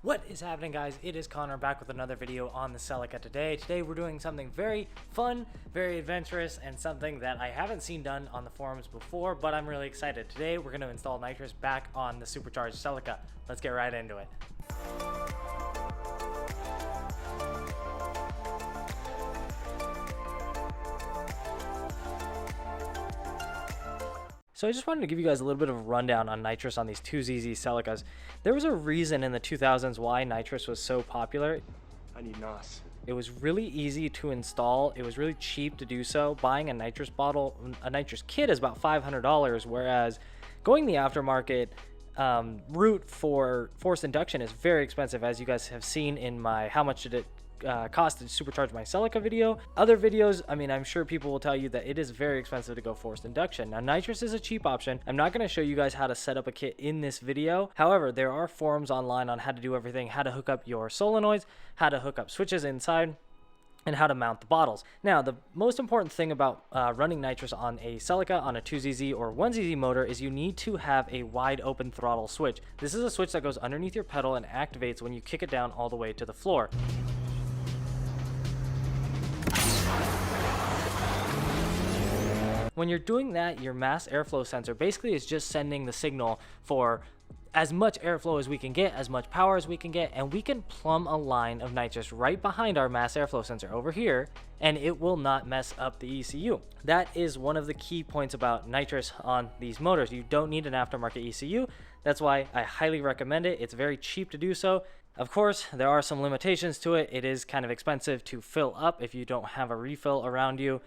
What is happening, guys? It is Connor back with another video on the Celica today. Today we're doing something very fun, very adventurous, and something that I haven't seen done on the forums before, but I'm really excited. Today we're going to install Nitrous back on the Supercharged Celica. Let's get right into it. So I just wanted to give you guys a little bit of a rundown on Nitrous on these 2ZZ Celicas. There was a reason in the 2000s why Nitrous was so popular. I need NOS. It was really easy to install. It was really cheap to do so. Buying a Nitrous bottle, a Nitrous kit is about $500, whereas going the aftermarket route for forced induction is very expensive, as you guys have seen in my how much did it cost to supercharge my Celica video. Other videos, I mean, I'm sure people will tell you that it is very expensive to go forced induction. Now, Nitrous is a cheap option. I'm not going to show you guys how to set up a kit in this video. However, there are forums online on how to do everything, how to hook up your solenoids, how to hook up switches inside, and how to mount the bottles. Now, the most important thing about running Nitrous on a Celica on a 2ZZ or 1ZZ motor is you need to have a wide open throttle switch. This is a switch that goes underneath your pedal and activates when you kick it down all the way to the floor. When you're doing that, your mass airflow sensor basically is just sending the signal for as much airflow as we can get, as much power as we can get, and we can plumb a line of Nitrous right behind our mass airflow sensor over here, and it will not mess up the ECU. That is one of the key points about Nitrous on these motors. You don't need an aftermarket ECU. That's why I highly recommend it. It's very cheap to do so. Of course, there are some limitations to it. It is kind of expensive to fill up if you don't have a refill around you.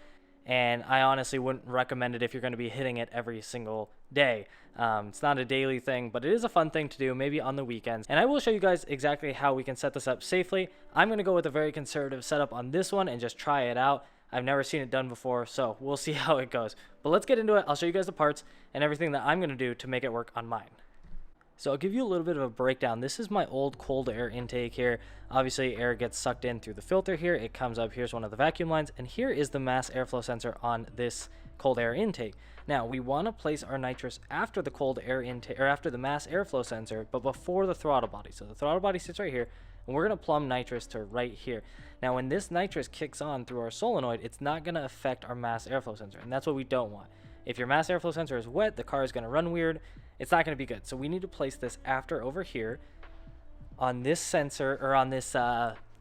And I honestly wouldn't recommend it if you're going to be hitting it every single day. It's not a daily thing, but it is a fun thing to do, maybe on the weekends. And I will show you guys exactly how we can set this up safely. I'm going to go with a very conservative setup on this one and just try it out. I've never seen it done before, so we'll see how it goes. But let's get into it. I'll show you guys the parts and everything that I'm going to do to make it work on mine. So I'll give you a little bit of a breakdown. This is my old cold air intake here. Obviously, air gets sucked in through the filter here. It comes up. Here's one of the vacuum lines. And here is the mass airflow sensor on this cold air intake. Now, we want to place our Nitrous after the cold air intake, or after the mass airflow sensor, but before the throttle body. So the throttle body sits right here, and we're going to plumb Nitrous to right here. Now, when this Nitrous kicks on through our solenoid, it's not going to affect our mass airflow sensor, and that's what we don't want. If your mass airflow sensor is wet, the car is going to run weird. It's not going to be good. So we need to place this after over here on this sensor, or on this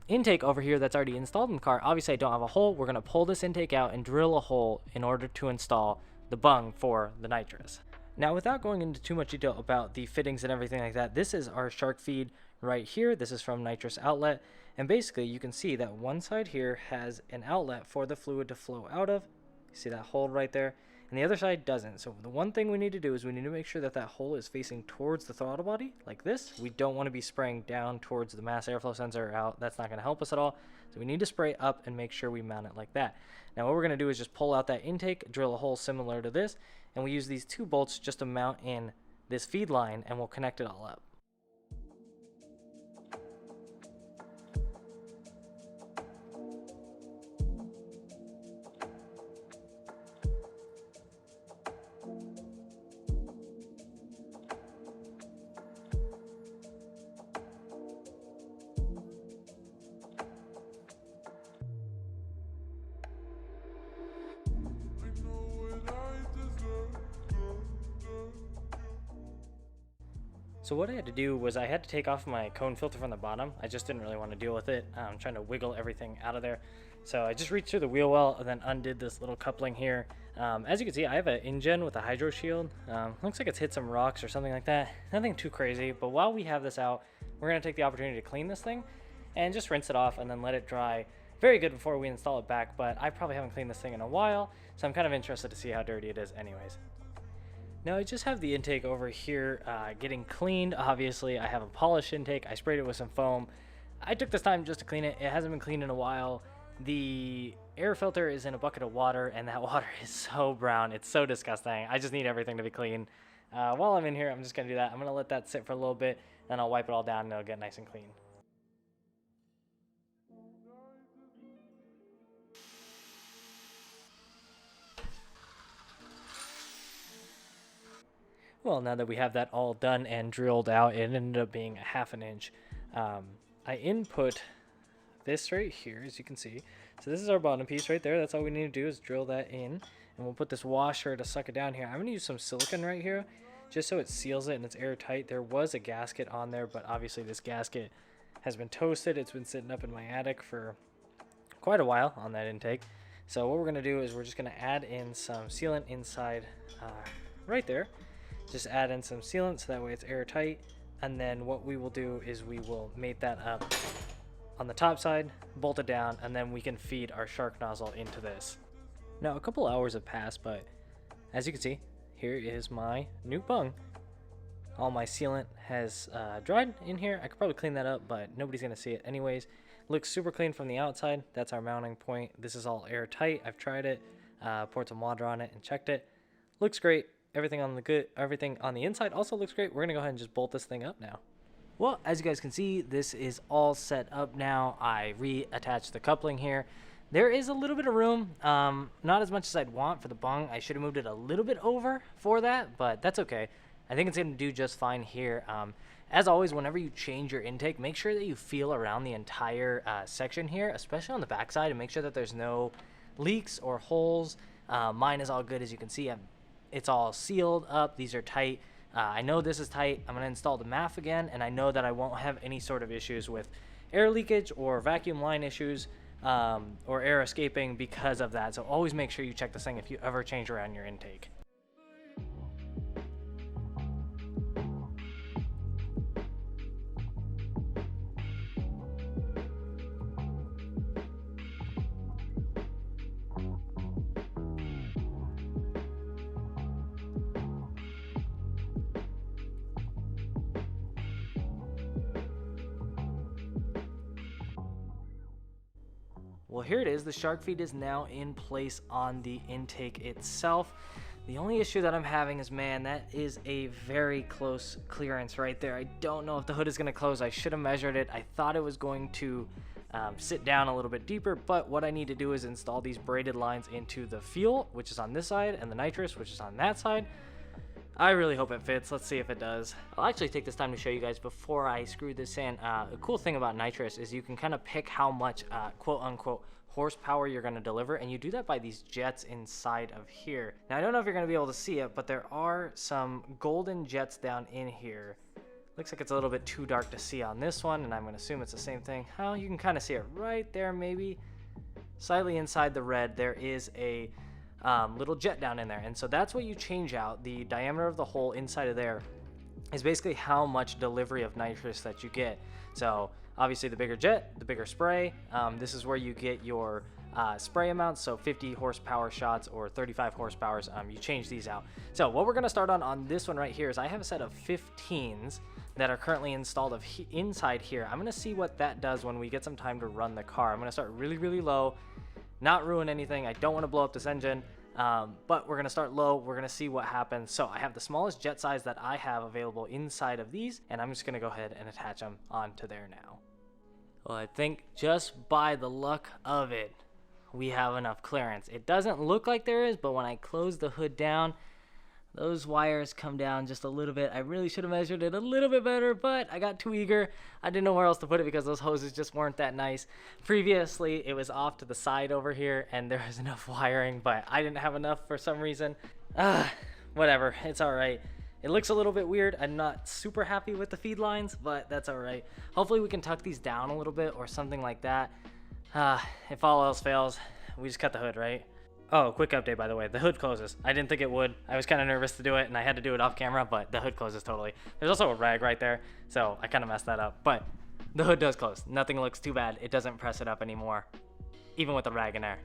intake over here that's already installed in the car. Obviously, I don't have a hole. We're going to pull this intake out and drill a hole in order to install the bung for the Nitrous. Now, without going into too much detail about the fittings and everything like that, this is our shark feed right here. This is from Nitrous outlet. And basically, you can see that one side here has an outlet for the fluid to flow out of. You see that hole right there? And the other side doesn't. So the one thing we need to do is we need to make sure that that hole is facing towards the throttle body like this. We don't want to be spraying down towards the mass airflow sensor out. That's not going to help us at all. So we need to spray up and make sure we mount it like that. Now what we're going to do is just pull out that intake, drill a hole similar to this, and we use these two bolts just to mount in this feed line, and we'll connect it all up. So what I had to do was I had to take off my cone filter from the bottom. I just didn't really want to deal with it. I'm trying to wiggle everything out of there. So I just reached through the wheel well and then undid this little coupling here. As you can see, I have an InGen with a hydro shield. Looks like it's hit some rocks or something like that. Nothing too crazy, but while we have this out, we're going to take the opportunity to clean this thing and just rinse it off and then let it dry very good before we install it back. But I probably haven't cleaned this thing in a while, so I'm kind of interested to see how dirty it is anyways. Now I just have the intake over here getting cleaned. Obviously, I have a polished intake. I sprayed it with some foam. I took this time just to clean it. It hasn't been cleaned in a while. The air filter is in a bucket of water, and that water is so brown. It's so disgusting. I just need everything to be clean. While I'm in here, I'm just going to do that. I'm going to let that sit for a little bit, then I'll wipe it all down, and it'll get nice and clean. Well, now that we have that all done and drilled out, it ended up being a 1/2 inch I input this right here, as you can see. So this is our bottom piece right there. That's all we need to do is drill that in, and we'll put this washer to suck it down here. I'm going to use some silicone right here just so it seals it and it's airtight. There was a gasket on there, but obviously this gasket has been toasted. It's been sitting up in my attic for quite a while on that intake. So what we're going to do is we're just going to add in some sealant inside right there. Just add in some sealant so that way it's airtight. And then what we will do is we will mate that up on the top side, bolt it down, and then we can feed our shark nozzle into this. Now a couple hours have passed, but as you can see, here is my new bung. All my sealant has dried in here. I could probably clean that up, but nobody's gonna see it anyways. Looks super clean from the outside. That's our mounting point. This is all airtight. I've tried it, poured some water on it and checked it. Looks great. Everything on the inside also looks great. We're gonna go ahead and just bolt this thing up now. Well, as you guys can see, this is all set up now. I reattached the coupling here. There is a little bit of room, not as much as I'd want for the bung. I should have moved it a little bit over for that, but that's okay. I think it's gonna do just fine here. As always, whenever you change your intake, make sure that you feel around the entire section here, especially on the backside, and make sure that there's no leaks or holes. Mine is all good, as you can see. It's all sealed up. These are tight. I know this is tight. I'm going to install the MAF again, and I know that I won't have any sort of issues with air leakage or vacuum line issues or air escaping because of that. So always make sure you check this thing if you ever change around your intake. Well, here it is. The shark feed is now in place on the intake itself. The only issue that I'm having is, man, that is a very close clearance right there. I don't know if the hood is going to close. I should have measured it. I thought it was going to sit down a little bit deeper, but what I need to do is install these braided lines into the fuel, which is on this side, and the nitrous, which is on that side. I really hope it fits. Let's see if it does. I'll actually take this time to show you guys before I screw this in. The cool thing about nitrous is you can kind of pick how much quote unquote horsepower you're going to deliver, and you do that by these jets inside of here. Now I don't know if you're going to be able to see it, but there are some golden jets down in here. Looks like it's a little bit too dark to see on this one, and I'm going to assume it's the same thing. Oh, you can kind of see it right there, maybe slightly inside the red. There is a little jet down in there, and so that's what you change out. The diameter of the hole inside of there is basically how much delivery of nitrous that you get. So obviously the bigger jet, the bigger spray. This is where you get your spray amounts, so 50 horsepower shots or 35 horsepowers. You change these out. So what we're going to start on this one right here is I have a set of 15s that are currently installed inside here. I'm going to see what that does when we get some time to run the car. I'm going to start really low, not ruin anything. I don't want to blow up this engine, but we're going to start low. We're going to see what happens. So I have the smallest jet size that I have available inside of these, and I'm just going to go ahead and attach them onto there now. Well, I think just by the luck of it, we have enough clearance. It doesn't look like there is, but when I close the hood down, those wires come down just a little bit. I really should have measured it a little bit better, but I got too eager. I didn't know where else to put it because those hoses just weren't that nice. Previously, it was off to the side over here, and there was enough wiring, but I didn't have enough for some reason. Whatever, it's all right. It looks a little bit weird. I'm not super happy with the feed lines, but that's all right. Hopefully we can tuck these down a little bit or something like that. If all else fails, we just cut the hood, right? Oh, quick update, by the way. The hood closes. I didn't think it would. I was kind of nervous to do it, and I had to do it off camera, but the hood closes totally. There's also a rag right there, so I kind of messed that up. But the hood does close. Nothing looks too bad. It doesn't press it up anymore, even with the rag in there.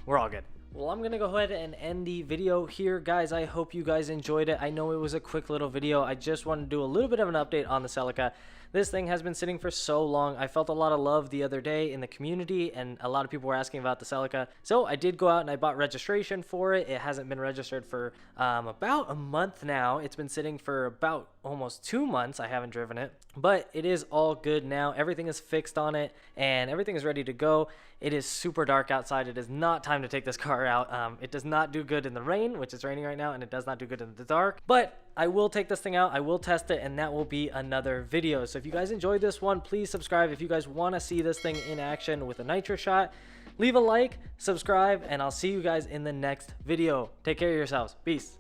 We're all good. Well, I'm going to go ahead and end the video here, guys. I hope you guys enjoyed it. I know it was a quick little video. I just wanted to do a little bit of an update on the Celica. This thing has been sitting for so long. I felt a lot of love the other day in the community, and a lot of people were asking about the Celica. So I did go out and I bought registration for it. It hasn't been registered for about a month now. It's been sitting for about almost 2 months. I haven't driven it, but it is all good now. Everything is fixed on it, and everything is ready to go. It is super dark outside. It is not time to take this car out. It does not do good in the rain, which is raining right now, and it does not do good in the dark, but I will take this thing out, I will test it, and that will be another video. So if you guys enjoyed this one, please subscribe. If you guys want to see this thing in action with a nitrous shot, leave a like, subscribe, and I'll see you guys in the next video. Take care of yourselves. Peace.